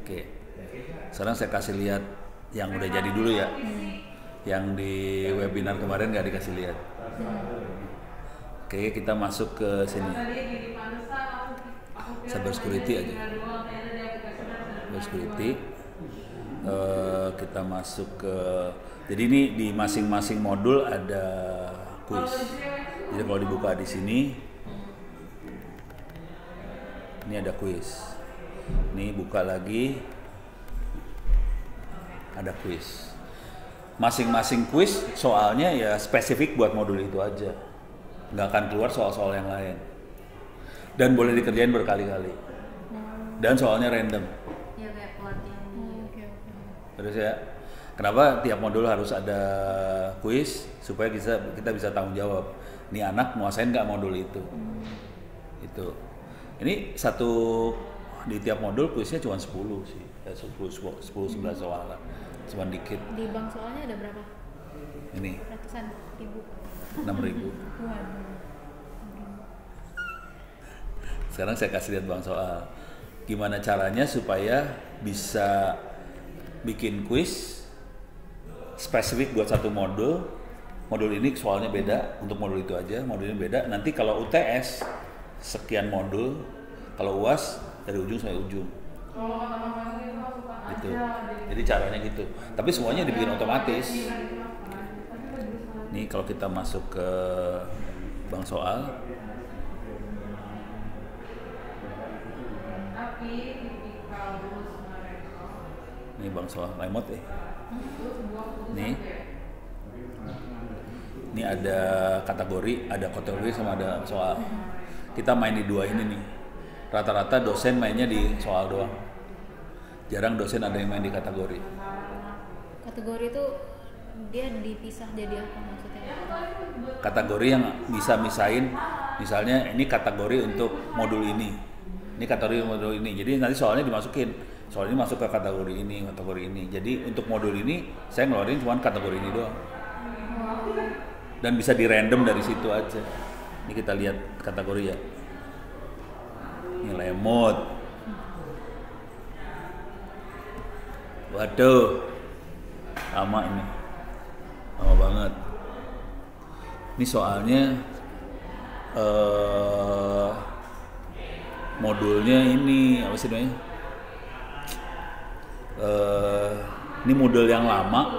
Oke. Sekarang saya kasih lihat yang udah jadi dulu ya. Yang di webinar kemarin nggak dikasih lihat. Oke, kita masuk ke sini. Cyber security aja. Cyber security. Kita masuk ke. Jadi ini di masing-masing modul ada quiz. Jadi kalau dibuka di sini, ini ada quiz. Ini buka lagi, ada quiz. Masing-masing quiz soalnya ya spesifik buat modul itu aja, nggak akan keluar soal-soal yang lain. Dan boleh dikerjain berkali-kali. Dan soalnya random. Ya kayak pelatihan. Terus ya, kenapa tiap modul harus ada quiz supaya kita bisa tanggung jawab. Ini anak nguasain nggak modul itu. Itu. Ini satu di tiap modul kuisnya cuma 10 sih. 10-11 soal lah. Cuma dikit. Di bank soalnya ada berapa? Ini Ratusan ribu. 6.000. Sekarang saya kasih lihat bang soal. Gimana caranya supaya bisa bikin kuis spesifik buat satu modul. Modul ini soalnya beda, untuk modul itu aja, modul ini beda. Nanti kalau UTS sekian modul, kalau UAS dari ujung sampai ujung. Gitu. Jadi caranya gitu. Tapi semuanya dibikin otomatis. Nih kalau kita masuk ke bank soal, ini bang soal lemot Ini ada kategori sama ada soal. Kita main di dua ini nih. Rata-rata dosen mainnya di soal doang. Jarang dosen ada yang main di kategori. Kategori itu dia dipisah jadi apa maksudnya? Kategori yang bisa misain, misalnya ini kategori untuk modul ini. Ini kategori modul ini. Jadi nanti soalnya dimasukin. Soal ini masuk ke kategori ini, kategori ini. Jadi untuk modul ini saya ngeluarin cuma kategori ini doang. Dan bisa di random dari situ aja. Ini kita lihat kategori ya. Ini lemot. Waduh, lama ini, lama banget. Ini soalnya modulnya ini apa sih namanya? Ini modul yang lama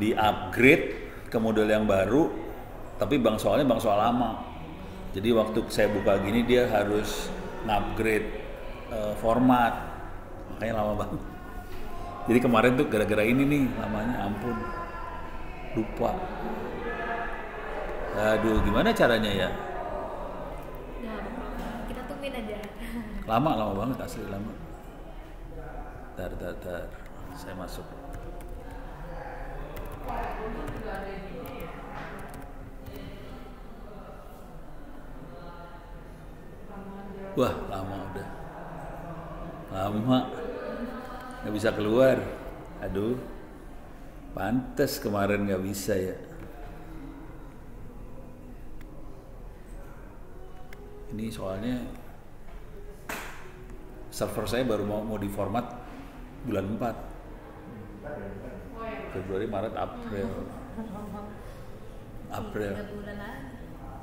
di upgrade ke model yang baru, tapi bang soalnya bang soal lama. Jadi waktu saya buka gini dia harus ngupgrade format, makanya lama banget. Jadi kemarin tuh gara-gara ini nih lamanya, ampun, lupa. Aduh, gimana caranya ya? Ya, kita tungguin aja. Lama banget, asli lama. Tar, saya masuk. Wah, lama udah. Lama. Nggak bisa keluar. Aduh. Pantes kemarin nggak bisa ya. Ini soalnya server saya baru mau diformat bulan 4. Februari, Maret, April.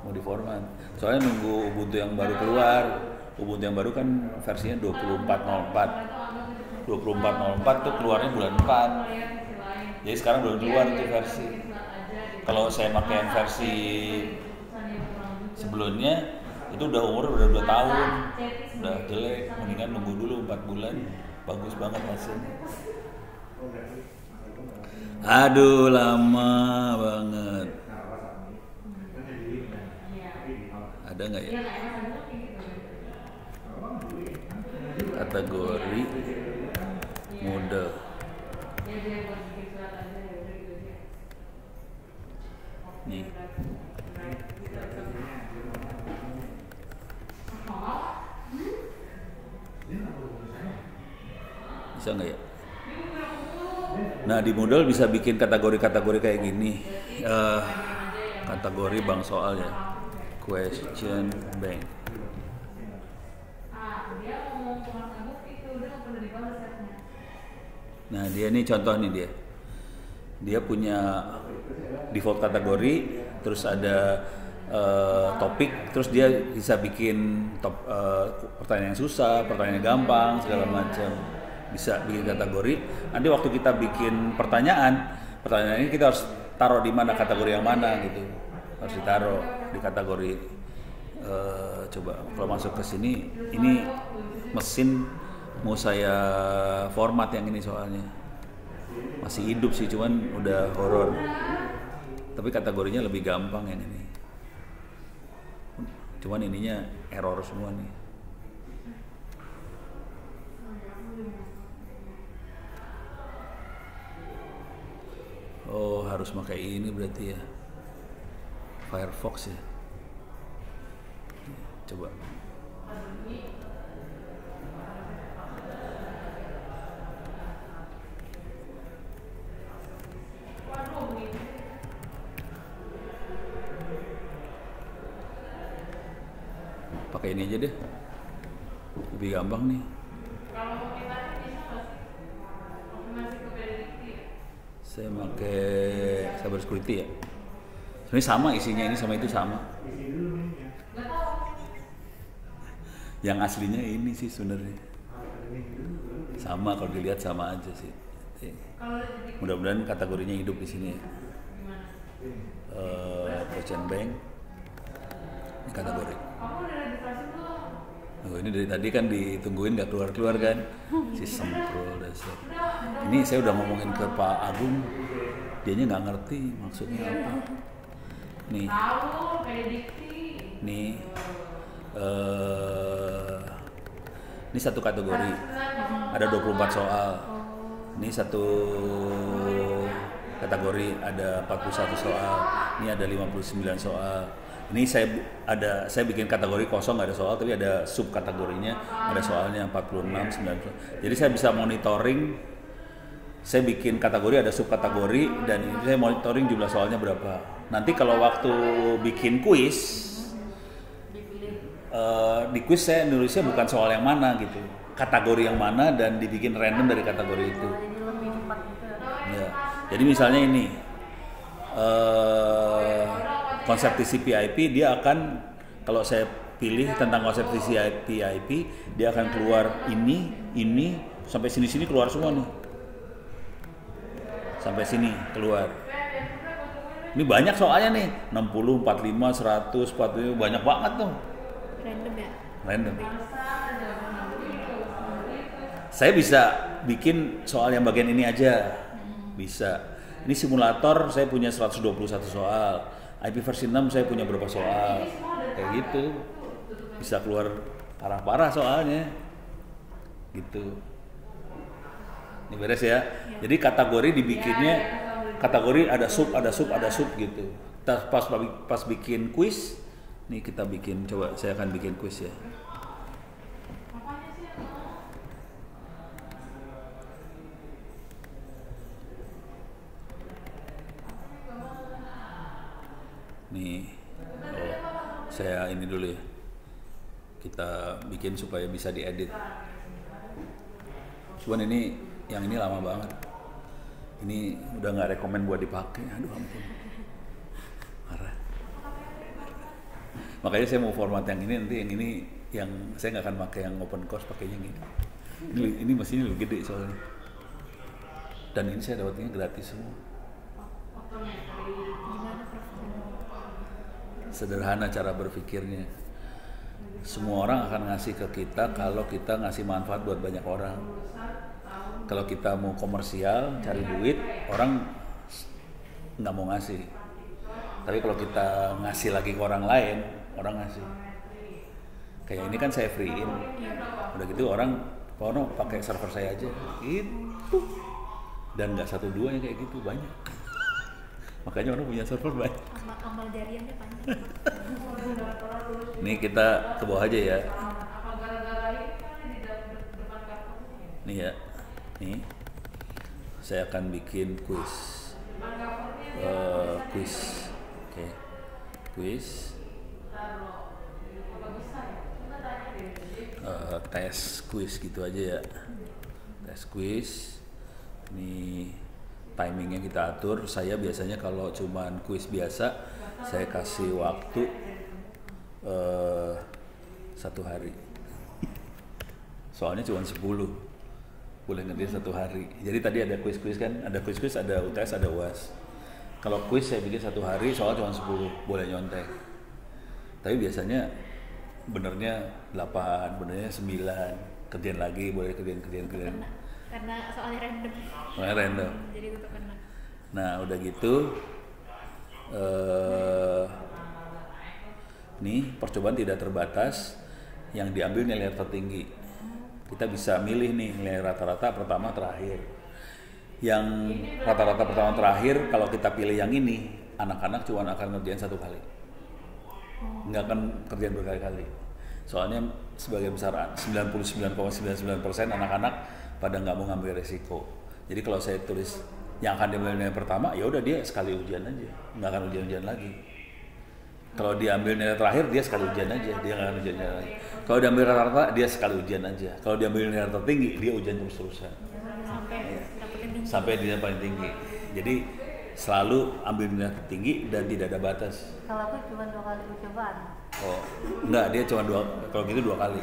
Mau diformat. Soalnya nunggu Ubuntu yang baru keluar. Ubuntu yang baru kan versinya 24.04. 24.04 tuh keluarnya bulan 4. Jadi sekarang belum keluar tuh versi. Kalau saya pakai yang versi sebelumnya itu udah umur udah 2 tahun. Udah jelek, mendingan nunggu dulu 4 bulan. Bagus banget hasilnya. Aduh, lama banget. Ada nggak ya? Kategori model. Nih. Bisa nggak ya? Nah di Moodle bisa bikin kategori-kategori kayak gini. Kategori bank soal ya. Question bank. Nah dia ini contoh nih dia punya default kategori, terus ada topik, terus dia bisa bikin pertanyaan yang susah, pertanyaan yang gampang, segala macam, bisa bikin kategori. Nanti waktu kita bikin pertanyaan ini kita harus taruh di mana, kategori yang mana gitu, harus ditaruh di kategori. Coba kalau masuk ke sini, ini mesin mau saya format yang ini soalnya masih hidup sih, cuman udah horor, tapi kategorinya lebih gampang yang ini, cuman ininya error semua nih. Oh harus pakai ini berarti ya, Firefox ya. Coba pakai ini aja deh, lebih gampang nih. Saya pakai Cyber Security ya. Sebenarnya sama isinya, ini sama itu sama. Yang aslinya ini sih sebenarnya sama, kalau dilihat sama aja sih. Mudah-mudahan kategorinya hidup di sini. Ocean Bank ini kategori. Oh, ini dari tadi kan ditungguin nggak keluar kan, sistem pro dasar. Ini saya udah ngomongin ke Pak Agung, dianya nggak ngerti maksudnya apa. Nih, ini satu kategori, ada 24 soal. Ini satu kategori ada 41 soal. Ini ada 59 soal. Ini saya bikin kategori kosong, nggak ada soal, tapi ada sub kategorinya, ada soalnya 46, 90. Jadi saya bisa monitoring. Saya bikin kategori, ada sub kategori, dan ini saya monitoring jumlah soalnya berapa. Nanti kalau waktu bikin kuis, di kuis saya nulisnya bukan soal yang mana gitu, kategori yang mana, dan dibikin random dari kategori itu. Ya. Jadi misalnya ini konsep TCP/IP, dia akan, kalau saya pilih tentang konsep TCP/IP, dia akan keluar ini sampai sini keluar semua nih, sampai sini keluar. Ini banyak soalnya nih, 60, 45, 100, 40, banyak banget tuh. Random ya? Random. Saya bisa bikin soal yang bagian ini aja, bisa. Ini simulator saya punya 121 soal. IP versi 6 saya punya berapa soal, kayak gitu, bisa keluar parah-parah soalnya gitu. Ini beres ya. Jadi kategori dibikinnya, kategori ada sub gitu. Pas bikin kuis, nih kita bikin, coba saya akan bikin kuis ya. Nih, saya ini dulu ya, kita bikin supaya bisa diedit. Cuman ini, yang ini lama banget. Ini udah nggak rekomen buat dipakai. Aduh ampun, marah. Makanya saya mau format yang ini, nanti yang ini, yang saya nggak akan pakai yang open course, pakainya yang ini. Ini mesinnya lebih gede soalnya. Dan ini saya dapatnya gratis semua. Sederhana cara berpikirnya. Semua orang akan ngasih ke kita kalau kita ngasih manfaat buat banyak orang. Kalau kita mau komersial, cari duit, orang nggak mau ngasih. Tapi kalau kita ngasih lagi ke orang lain, orang ngasih. Kayak ini kan saya free-in. Udah gitu orang, no, pakai server saya aja. Gitu. Dan nggak 1-2 yang kayak gitu, banyak. Makanya orang punya server banyak. Amal jariahnya panjang. Ini kita ke bawah aja ya. Nih ya, nih saya akan bikin kuis. Oke, kuis. Tes kuis gitu aja ya. Tes kuis. Ini timingnya kita atur. Saya biasanya kalau cuman kuis biasa, saya kasih waktu 1 hari. Soalnya cuma 10, boleh ngerjain 1 hari. Jadi tadi ada kuis-kuis kan, ada kuis-kuis, ada UTS, ada UAS. Kalau kuis saya bikin 1 hari, soalnya cuma 10, boleh nyontek. Tapi biasanya benernya 8, benernya 9, kerjain lagi, boleh kerjain. Karena soalnya random. Soalnya random. Jadi tetap kena. Nah udah gitu, nih percobaan tidak terbatas, yang diambil nilai tertinggi. Kita bisa milih nih nilai rata-rata pertama terakhir. Yang rata-rata pertama terakhir, kalau kita pilih yang ini, anak-anak cuma akan ngerjain 1 kali, nggak akan kerjain berkali-kali. Soalnya sebagian besar 99,99% anak-anak pada nggak mau ngambil resiko. Jadi kalau saya tulis yang akan diambil nilai pertama, ya udah dia sekali ujian aja, nggak akan ujian-ujian lagi. Kalau diambil nilai terakhir, dia sekali ujian aja, dia nggak akan ujian lagi. Kalau diambil rata-rata, dia sekali ujian aja. Kalau diambil nilai tertinggi, dia ujian terus-terusan sampai dia paling tinggi. Jadi selalu ambil nilai tertinggi dan tidak ada batas. Kalau aku cuma 2 kali percobaan. Oh, enggak, dia cuma 2, kalau gitu 2 kali.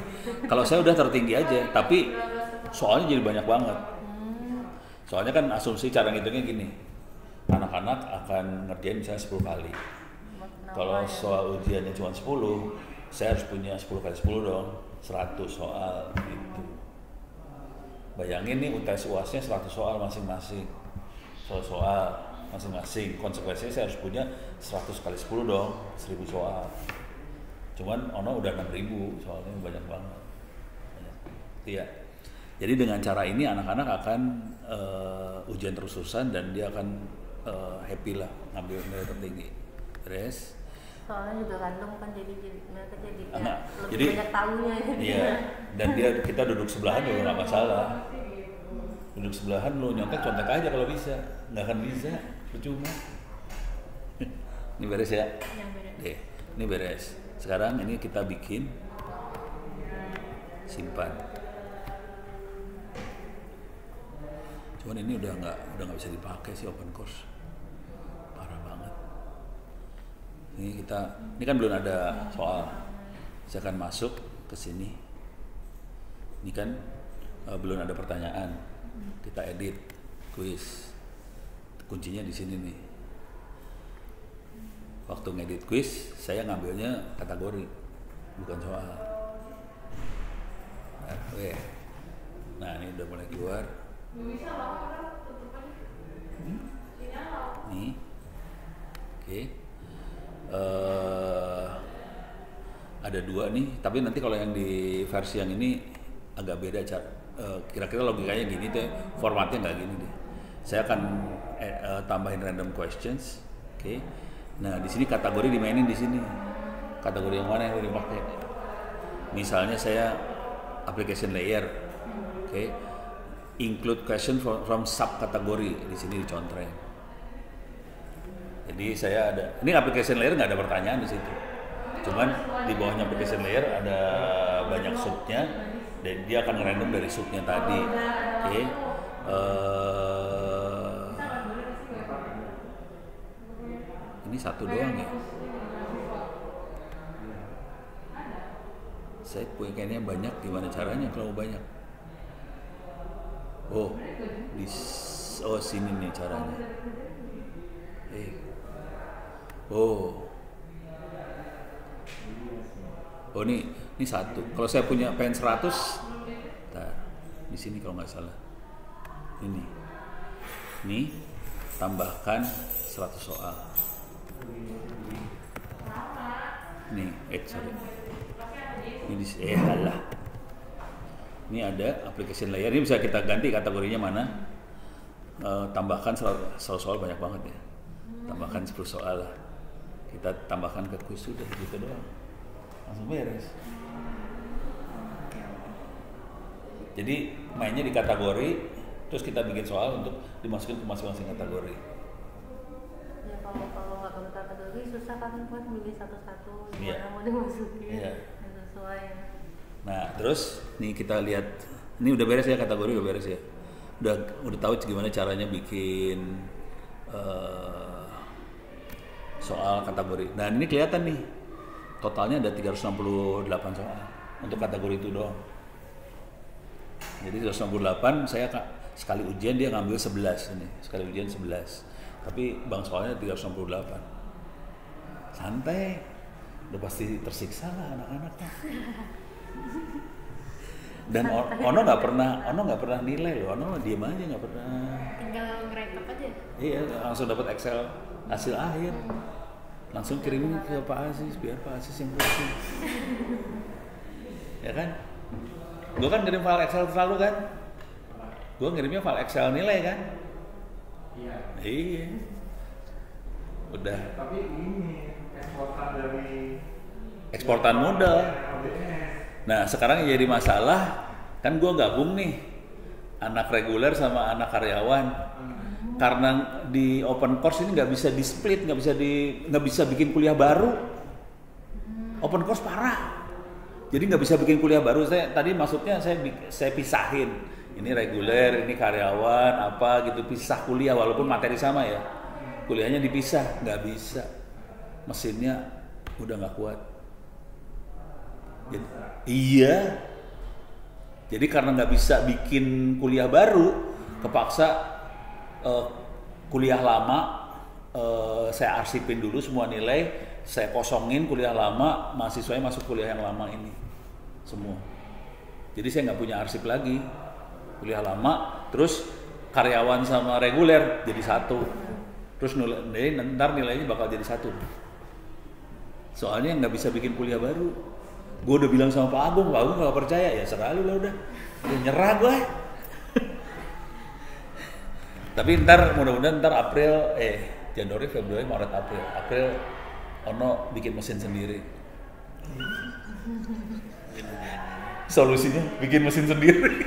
Kalau saya udah tertinggi aja, tapi soalnya jadi banyak banget. Soalnya kan asumsi cara ngitungnya gini, anak-anak akan ngerjain misalnya 10 kali. Kalau soal ujiannya cuma 10, saya harus punya 10 kali 10 dong, 100 soal gitu. Bayangin nih UTS UASnya 100 soal masing-masing, soal masing-masing, konsekuensinya saya harus punya 100 kali 10 dong, 1000 soal. Cuman Ono udah 6.000, soalnya banyak banget. Iya. Jadi dengan cara ini anak-anak akan ujian terus-terusan dan dia akan happy lah ngambil nilai tertinggi. Beres. Soalnya juga random kan, jadi mereka jadi jadi, banyak tahunya. Iya. Dan kita duduk sebelahan juga nggak masalah. Duduk sebelahan lu contek aja kalau bisa, nggak akan bisa, percuma. Ini beres ya? Deh, ini beres. Sekarang ini kita bikin, simpan. Cuman ini udah nggak bisa dipakai sih open course, parah banget. Ini kan belum ada soal. Saya akan masuk ke sini. Ini kan belum ada pertanyaan. Kita edit quiz. Kuncinya di sini nih. Waktu ngedit quiz, saya ngambilnya kategori, bukan soal. Nah, ini udah mulai keluar. Nih. Oke. Ada 2 nih, tapi nanti kalau yang di versi yang ini agak beda, kira-kira logikanya gini deh, formatnya nggak gini deh. Saya akan tambahin random questions, oke. Nah di sini kategori dimainin di sini, kategori yang mana yang mau dipakai. Misalnya saya application layer, oke. Include question from sub kategori, di sini dicontreng. Jadi saya ada, ini application layer nggak ada pertanyaan di situ. Cuman di bawahnya application layer ada banyak subnya dan dia akan random dari subnya tadi. Oke. Ini 1 doang ya. Saya kayaknya banyak, gimana caranya kalau banyak? Oh, sini nih caranya. Oh ini 1. Kalau saya punya pen 100, di sini kalau nggak salah. Ini tambahkan 100 soal. Nih, sorry. Ini ada application layer. Ini bisa kita ganti kategorinya mana. Tambahkan 100 soal, banyak banget ya. Tambahkan 10 soal lah. Kita tambahkan ke quiz, sudah gitu doang. Langsung beres. Jadi mainnya di kategori, terus kita bikin soal untuk dimasukin ke masing-masing kategori. Ya kalau nggak tahu kategori susah kan buat milih satu-satu Iya. mau dimasukin. Iya. Sesuai. Nah terus nih kita lihat, ini udah beres ya, kategori udah beres ya. udah tahu gimana caranya bikin soal kategori. Nah ini kelihatan nih, totalnya ada 368 soal untuk kategori itu doang. Jadi 368 saya sekali ujian dia ngambil 11 ini, sekali ujian 11. Tapi bang soalnya 368. Santai, udah pasti tersiksa lah anak-anaknya. Dan Ono nggak pernah nilai loh, Ono diem aja nggak pernah. Tinggal ngerekap aja. Iya, langsung dapat Excel hasil akhir, langsung kirimin ke Pak Aziz biar Pak Aziz yang pusing. Ya kan? Gue kan ngirim file Excel selalu kan? Gue ngirimnya file Excel nilai kan? Iya. Udah. Tapi ini eksportan modal. Nah sekarang yang jadi masalah kan gue gabung nih anak reguler sama anak karyawan. Karena di open course ini nggak bisa di split, nggak bisa bikin kuliah baru. Open course parah. Jadi nggak bisa bikin kuliah baru. Tadi maksudnya saya pisahin. Ini reguler, ini karyawan, apa gitu, pisah kuliah walaupun materi sama ya. Kuliahnya dipisah, nggak bisa. Mesinnya udah nggak kuat. Jadi, iya. Jadi karena nggak bisa bikin kuliah baru, kepaksa kuliah lama saya arsipin dulu semua nilai, saya kosongin kuliah lama, mahasiswanya masuk kuliah yang lama ini semua. Jadi saya nggak punya arsip lagi, kuliah lama, terus karyawan sama reguler jadi satu, terus ntar nilainya bakal jadi satu. Soalnya nggak bisa bikin kuliah baru. Gue udah bilang sama Pak Agung nggak percaya, ya serah lu lah udah nyerah gue. Tapi mudah-mudahan April, Januari, Februari, Maret, April Ono bikin mesin sendiri. Solusinya bikin mesin sendiri.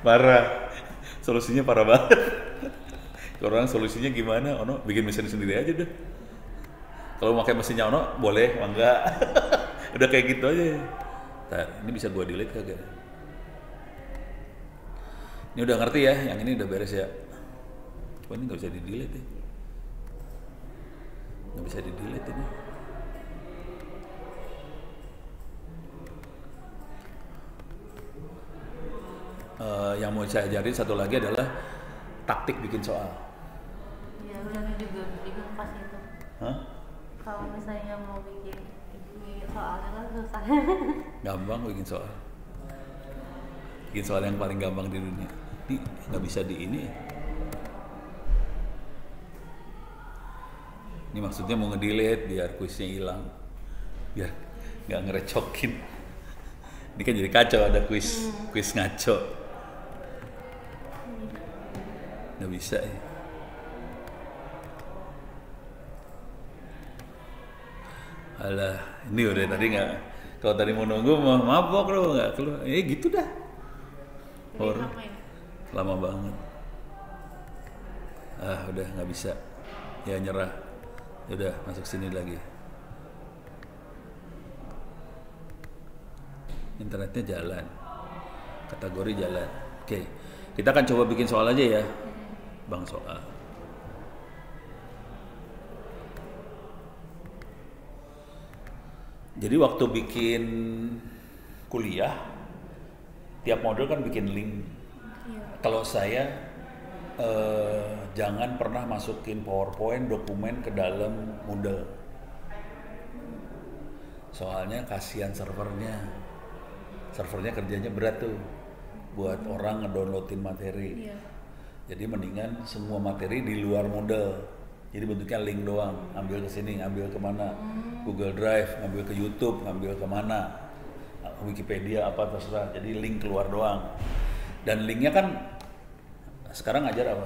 Parah. Solusinya parah banget. Orang solusinya gimana? Ono bikin mesin sendiri aja deh. Kalau pakai mesinnya Ono boleh, enggak. Udah kayak gitu aja. Nah, ini bisa gua delete kagak? Ini udah ngerti ya, yang ini udah beres ya. Cuma ini nggak bisa di-delete ya. Nggak bisa di-delete ini. Yang mau saya ajarin satu lagi adalah taktik bikin soal. Ya udah juga bingung pas itu. Hah? Kalau misalnya mau bikin soalnya kan susah. Gampang bikin soal. Bikin soal yang paling gampang di dunia. Ini nggak bisa di ini ya. Ini maksudnya mau nge-delete biar kuisnya hilang, biar nggak ngerecokin. Ini kan jadi kacau, ada kuis ngaco. Nggak bisa ya. Alah, ini udah tadi nggak. Kalau tadi mau nunggu mau mabok lo nggak keluar. Gitu dah. Lama banget. Udah nggak bisa. Ya nyerah. Udah masuk sini lagi. Internetnya jalan, kategori jalan. Oke, kita akan coba bikin soal aja ya, bang soal. Jadi waktu bikin kuliah, tiap modul kan bikin link. Kalau saya jangan pernah masukin PowerPoint dokumen ke dalam Moodle. Soalnya kasihan servernya kerjanya berat tuh buat orang ngedownloadin materi. Jadi mendingan semua materi di luar Moodle. Jadi bentuknya link doang, ambil ke sini, ambil kemana, Google Drive, ambil ke YouTube, ambil kemana, Wikipedia apa terserah. Jadi link keluar doang. Dan linknya kan sekarang ngajar apa?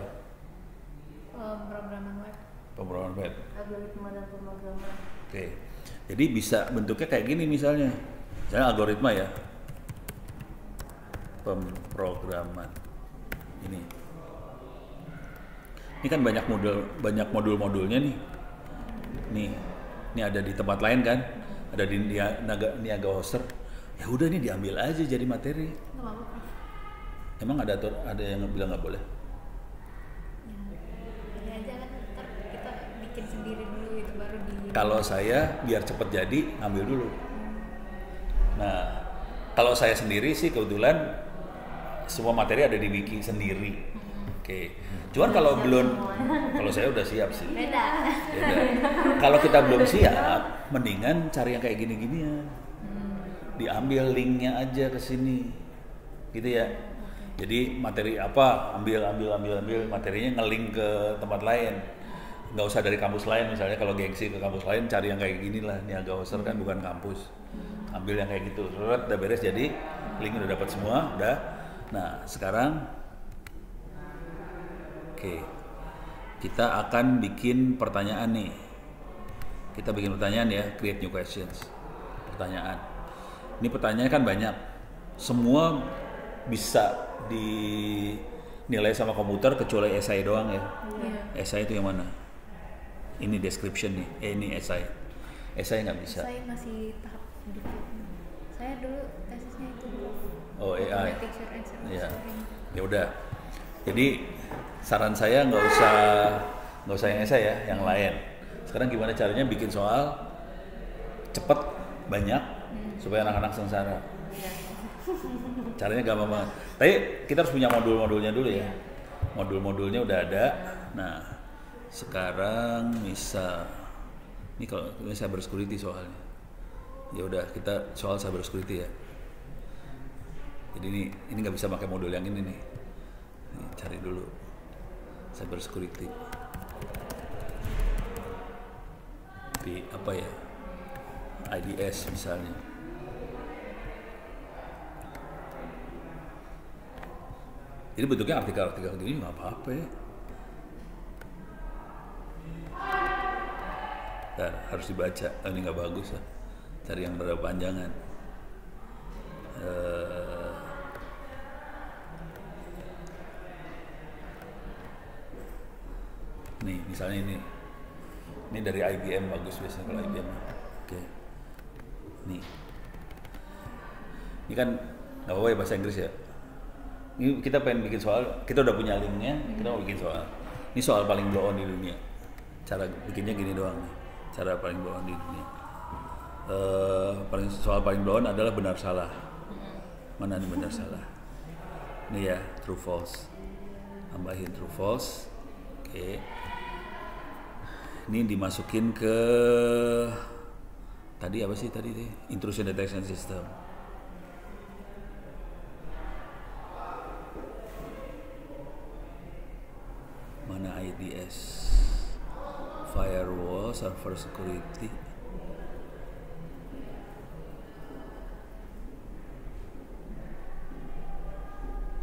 Pemrograman web. Algoritma dan pemrograman. Oke. Jadi bisa bentuknya kayak gini misalnya algoritma ya. Pemrograman. Ini kan banyak modul-modulnya nih. Ini ada di tempat lain kan? Ada di Niaga Hoster. Ya udah nih diambil aja jadi materi. Emang ada yang bilang nggak boleh? bikin sendiri dulu itu baru di. Kalau saya biar cepet jadi ngambil dulu. Nah, kalau saya sendiri sih kebetulan semua materi ada di wiki sendiri. Oke. Cuman kalau belum, kalau saya udah siap sih. Beda. Beda. Kalau kita belum siap, mendingan cari yang kayak gini-ginian. Diambil linknya aja ke sini, gitu ya. Jadi materi apa, ambil materinya ngelink ke tempat lain. Nggak usah dari kampus lain, misalnya kalau gengsi ke kampus lain cari yang kayak gini lah. Niaga Hauser kan bukan kampus. Ambil yang kayak gitu, udah beres jadi link udah dapat semua, udah. Nah sekarang, oke, kita akan bikin pertanyaan nih. Kita bikin pertanyaan ya, create new questions. Pertanyaan. Ini pertanyaan kan banyak. Semua bisa dinilai sama komputer kecuali essay doang ya. Essay itu yang mana? Ini description nih. Ini essay. Essay nggak bisa. Saya masih tahap dikit. Saya dulu tesisnya itu dulu. Oh AI. Automatic short answer. Ya. Ya udah. Jadi saran saya nggak usah yang essay ya, yang lain. Sekarang gimana caranya bikin soal cepet banyak supaya anak-anak sengsara. Caranya gampang banget. Tapi kita harus punya modul-modulnya dulu ya. Modul-modulnya udah ada. Nah, sekarang ini kalau ini cyber security soalnya. Ya udah kita soal cyber security ya. Jadi ini nggak bisa pakai modul yang ini nih. Nih, cari dulu cyber security. Di apa ya? IDS misalnya. Jadi bentuknya artikel-artikel gini nggak apa-apa ya. Nah, harus dibaca. Ini nggak bagus lah. Cari yang berpanjangan. Nih, misalnya ini. Ini dari IBM bagus biasanya kalau IBM. Oke. Nih. Ini kan nggak apa-apa ya bahasa Inggris ya. Ini kita pengen bikin soal, kita udah punya linknya, kita mau bikin soal. Ini soal paling blow on di dunia. Cara bikinnya gini doang nih. Cara paling blow on di dunia. Soal paling blow on adalah benar salah. Mana nih benar salah? Ini ya, true false. Tambahin true false. Oke. Ini dimasukin ke tadi apa sih tadi deh? Intrusion detection system. Mana IDS? Firewall, server security.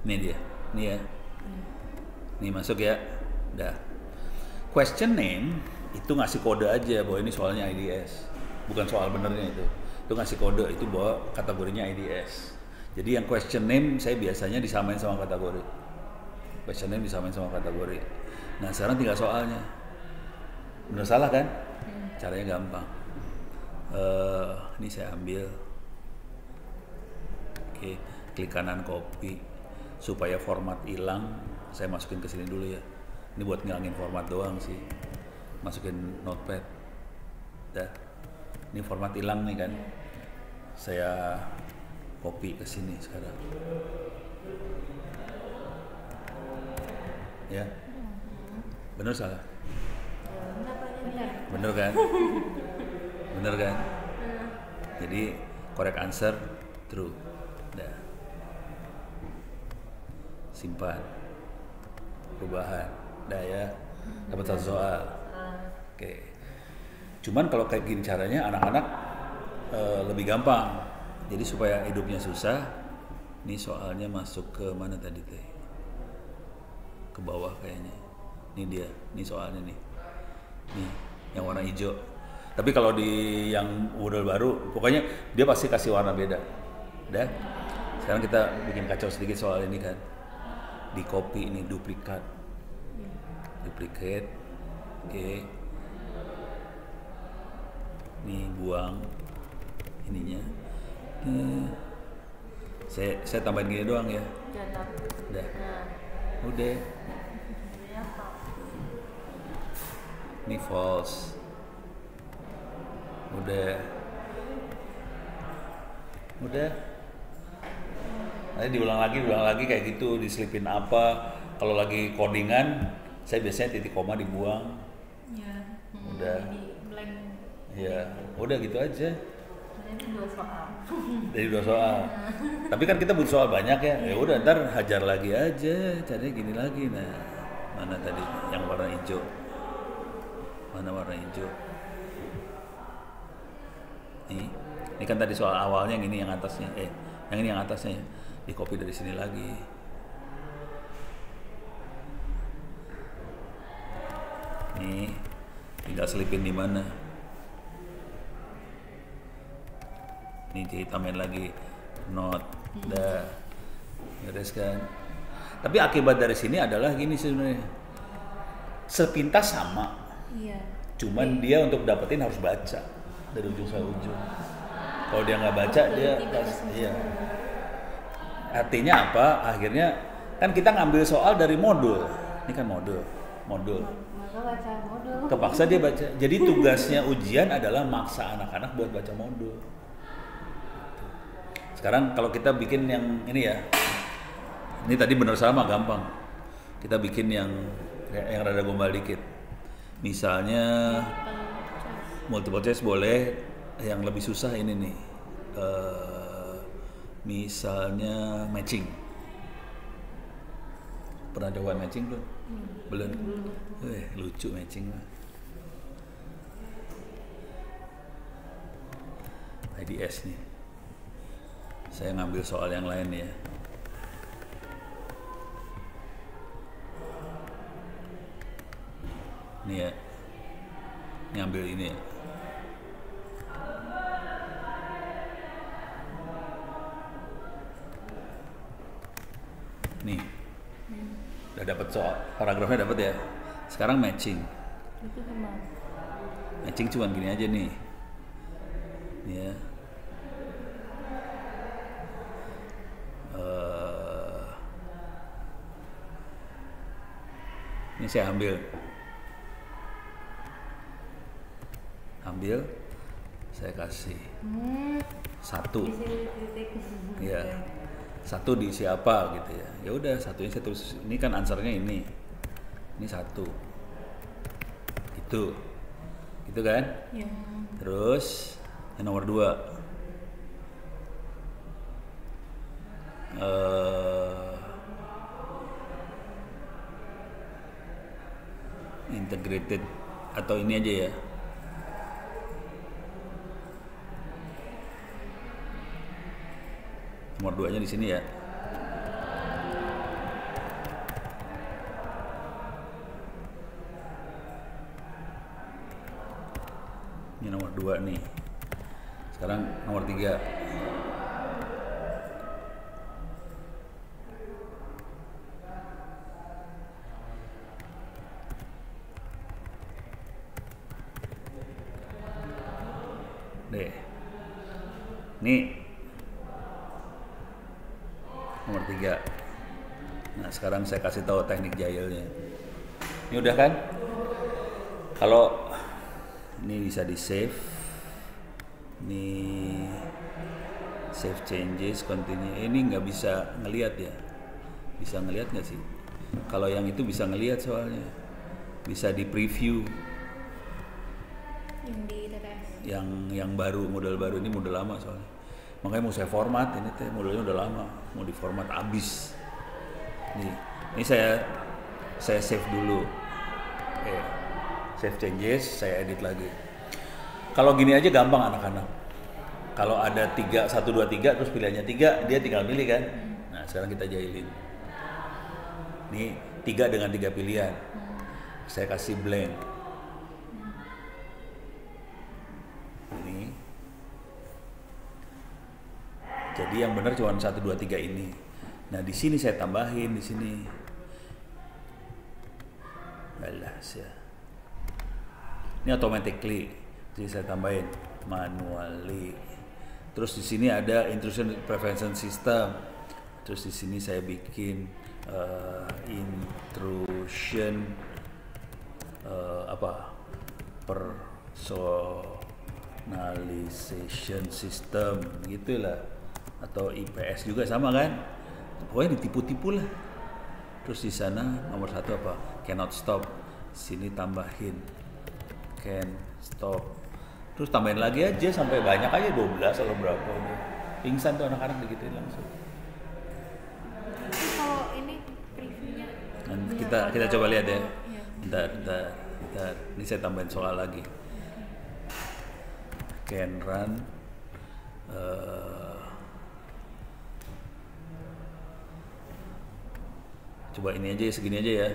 Ini dia, ini ya. Ini masuk ya. Udah. Question name itu ngasih kode aja bahwa ini soalnya IDS. Bukan soal benernya itu. Itu ngasih kode, itu bahwa kategorinya IDS. Jadi yang question name saya biasanya disamain sama kategori. Question name disamain sama kategori. Nah sekarang tinggal soalnya. Bener salah kan? Caranya gampang. Ini saya ambil. Oke, klik kanan copy. Supaya format hilang, saya masukin ke sini dulu ya. Ini buat ngilangin format doang sih. Masukin notepad. Dah. Ini format hilang nih kan. Saya copy ke sini sekarang. Ya. Bener salah? Bener kan? Bener kan? Jadi correct answer true. Dah. Simpan. Perubahan. Dah ya. Dapat satu soal. Oke. Cuman kalau kayak gini caranya anak-anak lebih gampang. Jadi supaya hidupnya susah, ini soalnya masuk ke mana tadi teh? Ke bawah kayaknya. Ini dia, ini soalnya nih. Nih, yang warna hijau. Tapi kalau di yang model baru, pokoknya dia pasti kasih warna beda. Udah. Sekarang kita bikin kacau sedikit soal ini kan. Di copy ini duplikat. Duplicate. Oke. Nih buang ininya. Saya tambahin gini doang ya. Udah. Udah. Ini false. Udah. Nanti diulang lagi kayak gitu, diselipin apa. Kalau lagi codingan, saya biasanya titik koma dibuang. Ya. Udah. Jadi blank. Ya, udah gitu aja. Jadi 2 soal. Dari 2 soal. Tapi kan kita butuh soal banyak ya. Ya udah ntar hajar lagi aja, caranya gini lagi. Nah, mana tadi yang warna hijau? Mana warna hijau? Ini kan tadi soal awalnya yang ini yang atasnya. Yang ini yang atasnya. Di copy dari sini lagi. Nih, tinggal selipin di mana. Ini dihitamin lagi not dah beres kan. Tapi akibat dari sini adalah gini sebenarnya, sepintas sama, Iya. cuman dia untuk dapetin harus baca dari ujung sampai ujung. Kalau dia nggak baca dia iya. Artinya apa? Akhirnya kan kita ngambil soal dari modul. Ini kan modul. Maka baca modul. Kepaksa dia baca. Jadi tugasnya ujian adalah maksa anak-anak buat baca modul. Sekarang kalau kita bikin yang ini ya, ini tadi benar sama gampang. Kita bikin yang rada gombal dikit. Misalnya multiple choice boleh, yang lebih susah ini nih. Misalnya matching. Pernah coba matching belum? Belum. Lucu matching lah. IDS nih. Saya ngambil soal yang lain ya. Nih ya. Ngambil ini ya. Nih. Udah dapat soal, paragrafnya dapat ya. Sekarang matching. Itu gimana? Matching cuman gini aja nih. Nih ya. Ini saya ambil, saya kasih 1, ya 1 diisi apa gitu ya. Ya udah satunya saya tulis. Ini kan answernya ini 1, gitu kan? Ya. Terus yang nomor 2. Integrated atau ini aja ya. Nomor 2-nya di sini ya. Ini nomor 2 nih. Sekarang nomor 3. Deh. Nih. Nomor 3. Nah, sekarang saya kasih tahu teknik jahilnya. Ini udah kan? Kalau ini bisa di save. Ini save changes, continue. Ini nggak bisa ngelihat ya. Bisa ngelihat nggak sih? Kalau yang itu bisa ngelihat soalnya. Bisa di preview. Yang di TTS. Yang baru, model baru. Ini model lama soalnya. Makanya mau saya format, ini teh modelnya udah lama, mau diformat abis. Ini saya save dulu. Save changes, saya edit lagi. Kalau gini aja gampang anak-anak. Kalau ada 3, 1, 2, 3, terus pilihannya 3, dia tinggal pilih kan. Nah sekarang kita jahilin. Ini 3 dengan 3 pilihan. Saya kasih blank. Ini. Jadi yang benar cuma 1, 2, 3 ini. Nah di sini saya tambahin di sini. Balas ya. Ini automatically. Jadi saya tambahin manually. Terus di sini ada intrusion prevention system. Terus di sini saya bikin intrusion personalization system gitulah, atau IPS juga sama kan, pokoknya ditipu-tipu lah. Terus di sana nomor 1 apa, cannot stop, sini tambahin can stop, terus tambahin lagi aja sampai banyak aja 12 atau berapa, pingsan tuh anak-anak digituin langsung. Tapi kalau ini previewnya Nanti kita coba lihat ya. Iya. Bentar. Ini saya tambahin soal lagi. Can run coba ini aja, segini aja ya.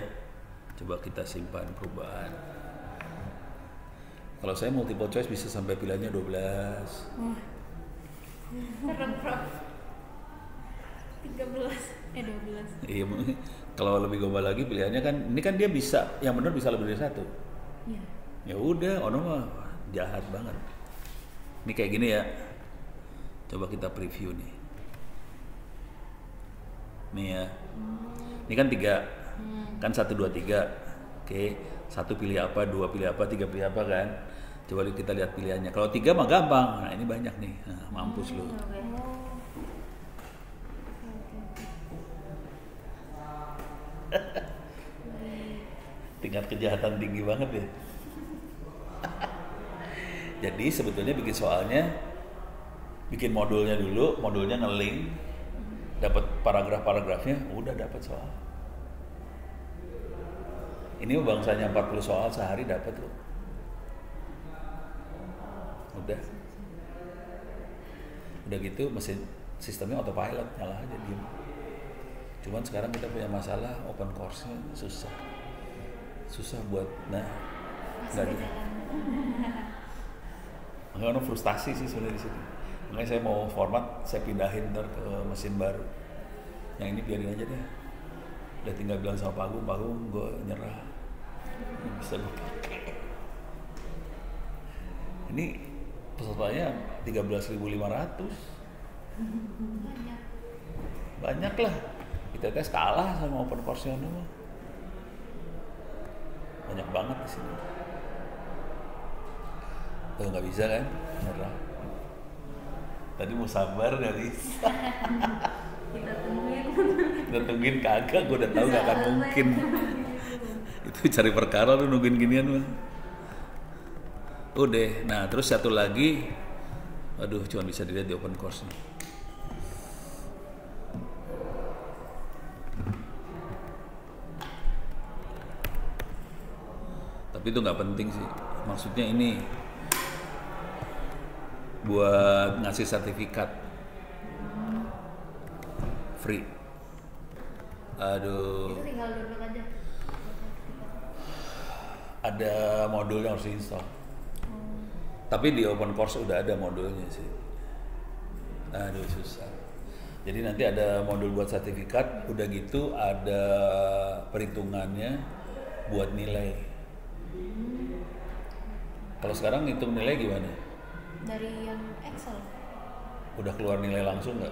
Coba kita simpan perubahan. Kalau saya multiple choice bisa sampai pilihannya 12. Serem Prof. 12. Iya, kalau lebih global lagi pilihannya kan, ini kan dia bisa, yang benar bisa lebih dari 1. Iya. Ya udah, ono mah jahat banget. Ini kayak gini ya. Coba kita preview nih. Nih ya. Ini kan 3. Kan 1 2 3. Oke, 1 pilih apa, 2 pilih apa, 3 pilih apa kan? Coba kita lihat pilihannya. Kalau 3 mah gampang. Nah, ini banyak nih. Nah, mampus lu. Tingkat kejahatan tinggi banget ya. Jadi sebetulnya bikin soalnya, bikin modulnya dulu, modulnya nge-link, dapat paragraf-paragrafnya, udah dapat soal. Ini bangsanya 40 soal sehari dapat loh. Udah gitu mesin sistemnya autopilot, nyala aja diem. Cuman sekarang kita punya masalah open course-nya susah buat nggak ada. Makanya frustasi sih sebenarnya di situ. Makanya saya mau format, saya pindahin ntar ke mesin baru. Yang ini biarin aja deh. Udah tinggal bilang sama Pagung gue nyerah. Bisa gue pakai. Ini pesertanya 13.500. Banyak lah. Kita tes kalah sama open course-nya mah. Banyak banget di sini. Tuh nggak bisa kan? Nyerah. Tadi mau sabar nggak bisa. Kita tungguin kagak, gue udah tahu nggak akan mungkin. Itu cari perkara lu nungguin ginian mah. Udah, nah terus satu lagi, aduh cuma bisa dilihat di open course nih. Tapi itu nggak penting sih, maksudnya ini buat ngasih sertifikat free. Aduh. Itu tinggal download aja. Ada modul yang harus install. Tapi di open course udah ada modulnya sih. Aduh susah. Jadi nanti ada modul buat sertifikat, udah gitu ada perhitungannya buat nilai. Kalau sekarang hitung nilai gimana? Dari yang Excel. Udah keluar nilai langsung nggak?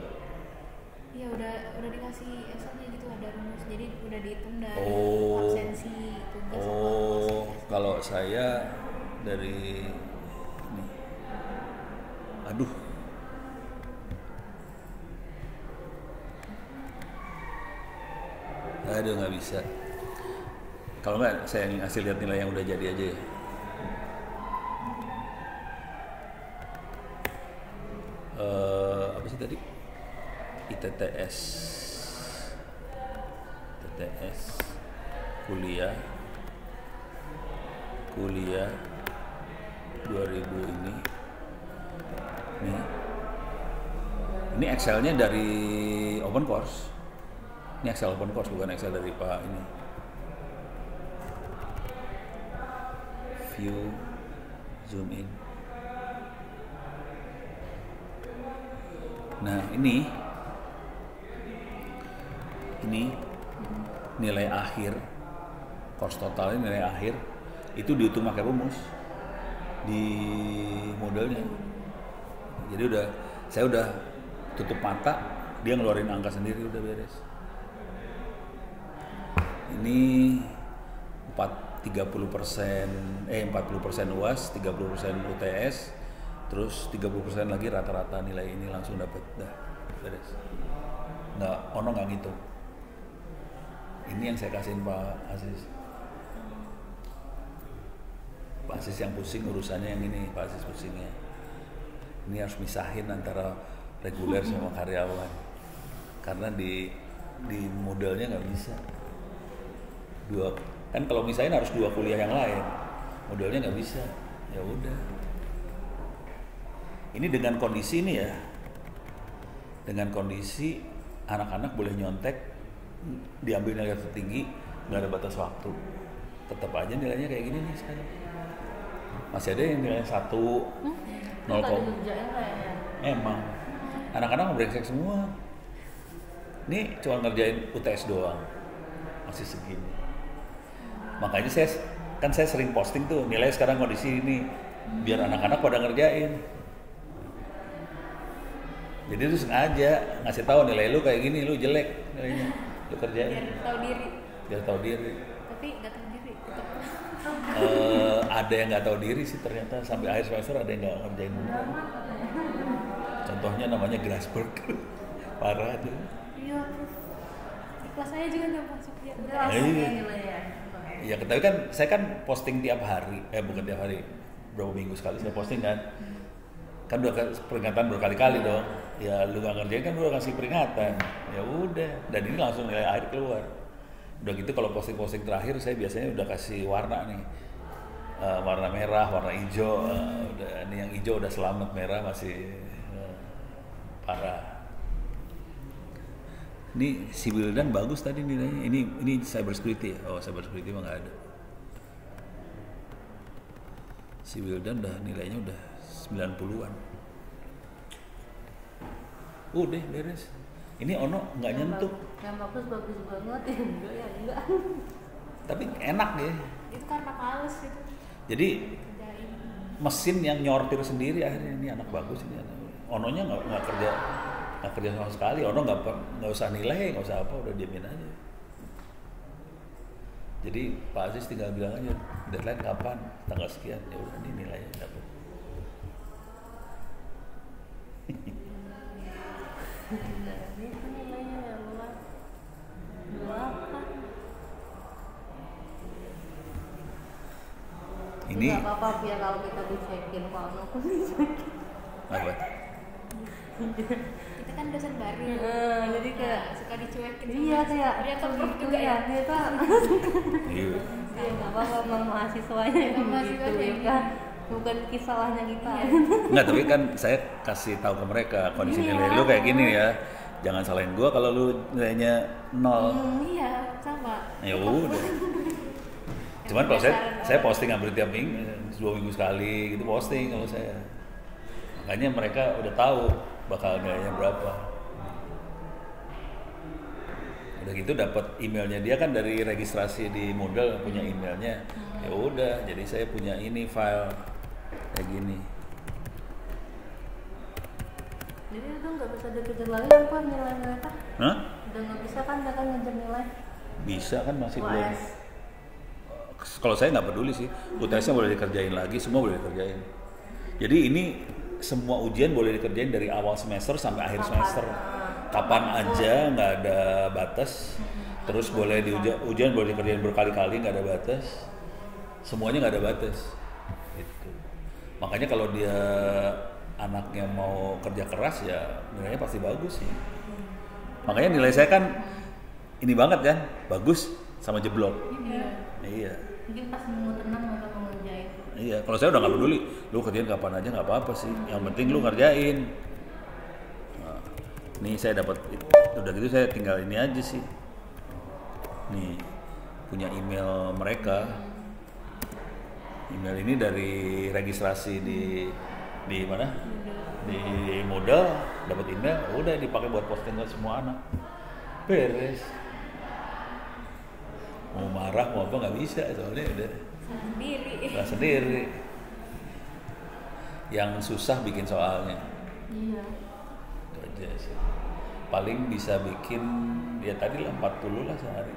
Iya udah dikasih Excelnya gitu, ada rumus, jadi udah dihitung dari Oh. absensi, tugas sama Oh, kelas. kalau saya dari ini. Aduh. Aduh nggak bisa. Kalau nggak saya ngasih lihat nilai yang udah jadi aja ya. Apa sih tadi? ITTS kuliah 2000 ini nih. Ini Excelnya dari open course. Ini Excel open course, bukan Excel dari Pak ini. View, zoom in. Nah ini nilai akhir, course totalnya nilai akhir itu dihitung pakai rumus di modelnya. Jadi saya udah tutup mata, dia ngeluarin angka sendiri, udah beres. Ini 40% UAS, 30% UTS, terus 30% lagi rata-rata nilai ini langsung dapat, dah beres. Nggak ngitung. Ini yang saya kasihin Pak Aziz. Pak Aziz yang pusing urusannya yang ini, Pak Aziz pusingnya. Ini harus misahin antara reguler sama karyawan. Karena di modelnya nggak bisa. Kan kalau misahin harus 2 kuliah yang lain. Modelnya nggak bisa. Ya udah. Ini dengan kondisi ini ya. Dengan kondisi anak-anak boleh nyontek, diambil nilai tertinggi, nggak ada batas waktu. Tetap aja nilainya kayak gini nih sekarang. Masih ada yang nilai 1, 0, emang anak-anak brengsek semua. Ini cuma ngerjain UTS doang, masih segini. Makanya saya sering posting tuh nilai sekarang kondisi ini, biar anak-anak pada ngerjain. Jadi itu sengaja ngasih tahu nilai lu kayak gini, lu jelek nilainya, lu kerjain. Biar tahu diri. Tapi nggak tahu diri. Ada yang nggak tahu diri sih ternyata, sampai akhir semester ada yang nggak ngerjain beneran. Contohnya namanya Grasberg, parah tuh. Iya, kelas saya juga nggak masuk ya. Iya, tapi kan saya kan posting tiap hari, bukan tiap hari, berapa minggu sekali saya posting kan udah peringatan berkali-kali dong. Ya lu nggak ngerjain kan udah kasih peringatan, ya udah, dan ini langsung nilai akhir keluar. Udah gitu kalau posting terakhir saya biasanya udah kasih warna nih, warna merah, warna hijau, udah ini yang hijau udah selamat, merah masih parah. Ini si Wildan bagus tadi nilainya. Ini cyber security ya. Oh, cyber security mah nggak ada. Si Wildan nilainya udah 90-an. Udah beres. Ini Ono nggak nyentuh. Yang bagus banget, yang enggak ya enggak. Tapi enak deh. Itu karena males itu. Jadi mesin yang nyortir sendiri akhirnya, ini anak bagus ini. Ononya nggak kerja sama sekali. Ono nggak usah nilai, nggak usah apa, udah diemin aja. Jadi Pak Aziz tinggal bilang aja deadline kapan, tanggal sekian, ya udah ini nilainya dapat. Ini nggak apa-apa ya kalau kita dicekin, kalau aku dicekin. apa? Kita kan dosen baru. Jadi kayak suka dicuekin. Iya kayak dia keproof juga ya. Kita Iya. ya nggak apa-apa sama mahasiswanya gitu ya kan. Bukan salahnya kita. Enggak, tapi kan saya kasih tahu ke mereka kondisi nilai lu kayak gini ya. Jangan salahin gua kalau lu nilainya 0. Iya, sama. Ya udah. Cuman kalau saya posting hampir tiap minggu, 2 minggu sekali gitu posting kalau saya. Makanya mereka udah tahu bakal nilainya berapa. Udah gitu dapat emailnya dia kan dari registrasi di Moodle, punya emailnya. Ya udah, jadi saya punya ini file kayak gini. Jadi itu nggak bisa dikejar lagi kan Pak nilai mereka? Hah? Udah nggak bisa kan mereka ngejar nilai? Bisa kan, masih belum. UAS. Kalau saya nggak peduli sih, UTS-nya boleh dikerjain lagi, semua boleh dikerjain. Jadi ini semua ujian boleh dikerjain dari awal semester sampai akhir semester. Kapan aja, nggak ada batas. Terus boleh ujian boleh dikerjain berkali-kali, nggak ada batas. Semuanya nggak ada batas. Gitu. Makanya kalau dia anaknya mau kerja keras ya nilainya pasti bagus sih. Makanya nilai saya kan ini banget kan, bagus sama jeblok. Iya. Mungkin pas mau tenang mereka mau ngerjain. Iya, kalau saya udah nggak peduli, lu kerjain kapan aja nggak apa-apa sih. Yang penting lu ngerjain. Nah, nih saya dapat, udah gitu saya tinggal ini aja sih. Nih punya email mereka. Email ini dari registrasi di mana? Di Moodle, dapat email, udah dipakai buat posting ke semua anak. Beres. Mau marah mau apa nggak bisa, soalnya udah sendiri. Yang susah bikin soalnya. Iya. Itu aja sih. Paling bisa bikin ya tadi lah 40 lah sehari.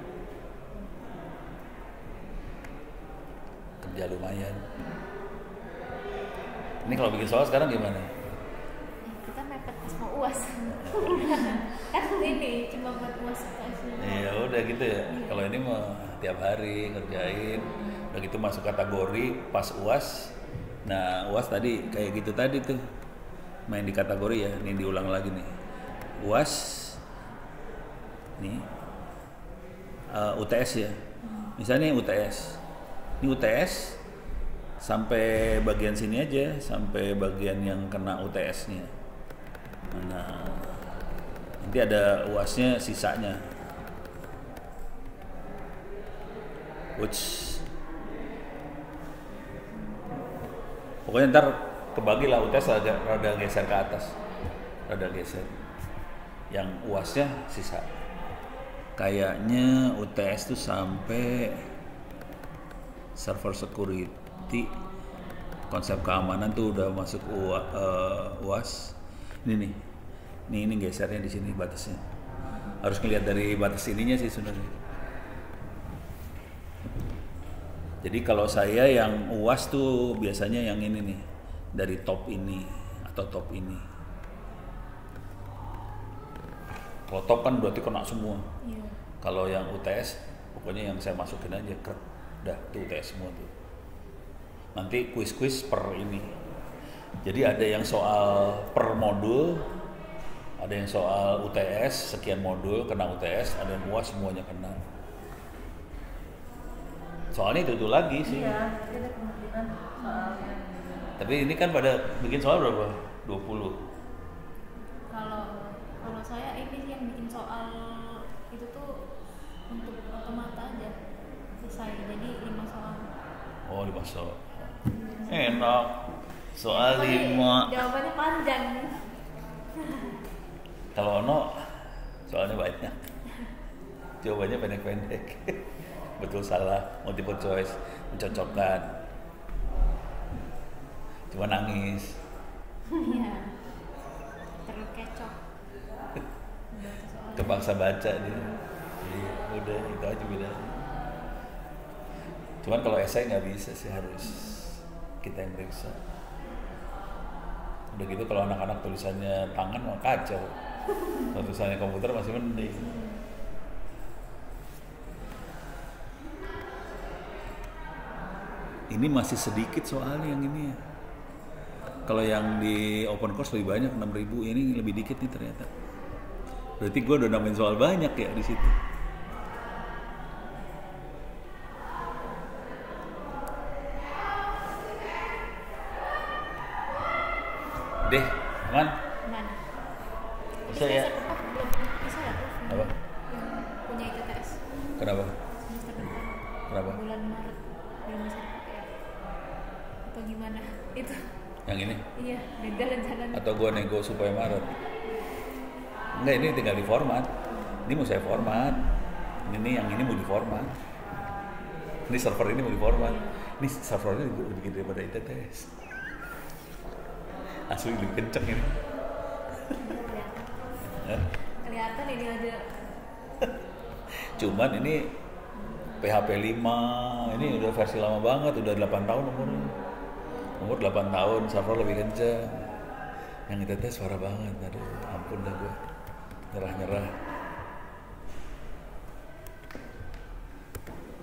kerja lumayan. Ini kalau bikin soal sekarang gimana? Kita mepet pas mau UAS. Kan ini cuma buat UAS aja. Iya udah gitu ya. Kalau ini mah tiap hari ngerjain. Udah gitu masuk kategori pas UAS. Nah UAS tadi kayak gitu tadi tuh. Main di kategori ya. Ini diulang lagi nih. UAS. Nih. UTS ya. Misalnya UTS. Ini UTS sampai bagian sini aja, sampai bagian yang kena UTS-nya. Nah, nanti ada UAS-nya sisanya. Pokoknya ntar kebagi lah UTS rada geser ke atas, rada geser. Yang UAS-nya sisa. Kayaknya UTS tuh sampai server security, konsep keamanan tuh udah masuk UAS. Ini gesernya di sini batasnya. Harus ngelihat dari batas ininya sih sebenarnya. Jadi kalau saya yang UAS tuh biasanya yang ini nih, dari top ini atau top ini. Kalau top kan berarti kena semua. Iya. Kalau yang UTS, pokoknya yang saya masukin aja udah tuh UTS semua tuh. Nanti kuis-kuis per ini. Jadi ada yang soal per modul, ada yang soal UTS sekian modul kena UTS, ada yang UAS semuanya kena. Soalnya itu lagi sih. Iya, jadi ada kemungkinan soalnya. Tapi ini kan pada bikin soal berapa? 20. Kalau saya ini sih yang bikin soal itu tuh untuk otomata aja selesai. Jadi 5 soal. Oh, 5 soal. Enak. Soal 5. Jawabannya panjang. Kalau Ono soalnya banyak. Jawabannya pendek-pendek. Betul salah, multiple choice, mencocokkan. Cuma nangis. Iya. Terkecoh. Kepaksa baca dia. Jadi udah itu aja beda. Cuman kalau esai nggak bisa sih, harus kita yang periksa. Udah gitu kalau anak-anak tulisannya tangan mah kacau. Kalau tulisannya komputer masih mending. Ini masih sedikit soalnya yang ini ya. Kalau yang di open course lebih banyak 6.000, ini lebih dikit nih ternyata. Berarti gue udah namain soal banyak ya di situ. Deh, aman? Aman. Bisa ya? Belum bisa ya? Apa? Yang punya ITTS Kenapa? semester depan. Kenapa? Bulan Maret belum bisa dipakai. Atau gimana? Itu. Yang ini? Iya, beda rencananya. Atau gue nego supaya Maret? Enggak, ini tinggal di format. Ini mau saya format. Ini yang ini mau di format. Ini server ini mau di format. Ini servernya lebih gede daripada ITTS. Asli lebih kenceng ini. Hah? Kelihatan ini aja. Cuman ini PHP 5, ini udah versi lama banget, udah 8 tahun umurnya. Umur 8 tahun, server lebih kenceng. Yang ITTS suara banget, aduh ampun dah gue. Nyerah-nyerah.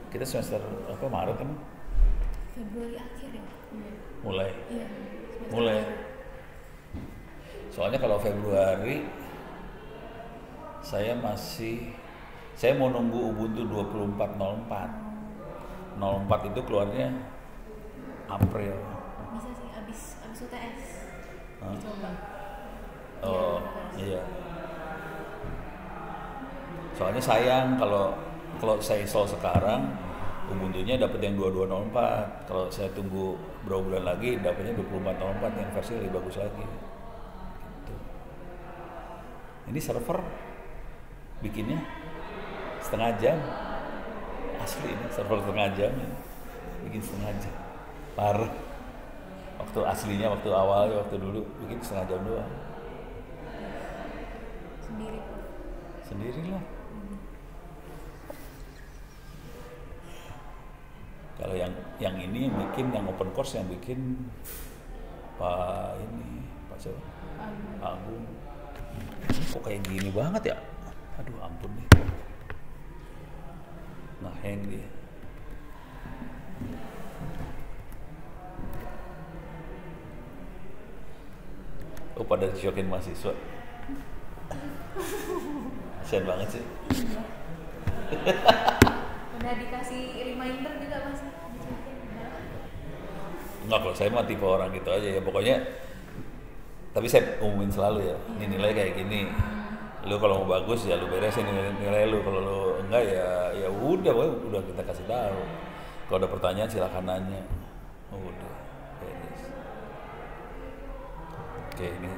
Kita semester apa Maret kan? Februari akhir ya? Mulai. Iya. semester Mulai. baru. Soalnya kalau Februari saya mau nunggu Ubuntu 24.04. 04 itu keluarnya April. Bisa sih abis UTS. Hah? Coba. Oh, iya. Soalnya sayang kalau saya install sekarang Ubuntunya dapat yang 22.04. Kalau saya tunggu berapa bulan lagi dapatnya 24.04 yang versi lebih bagus lagi. Gitu. Ini server bikinnya setengah jam. Asli ini server setengah jam ya. Bikin setengah jam. Parah. Waktu aslinya, waktu awalnya, waktu dulu bikin setengah jam doang. Sendiri. Sendirilah. Kalau yang ini yang bikin, yang open course yang bikin Pak siapa? Agung. Kok kayak gini banget ya? Aduh ampun nih. Nah hang dia. Oh pada disyokin mahasiswa. Kasian banget sih. Udah dikasih reminder juga mas. Enggak, kalau saya mah tipe orang gitu aja ya pokoknya. Tapi saya umumin selalu ya. Ini nilai kayak gini. Lu kalau mau bagus ya lu beresin nilai lu. Kalau lu enggak ya udah kita kasih tahu. Kalau ada pertanyaan silakan nanya. Udah. Beres. Oke, ini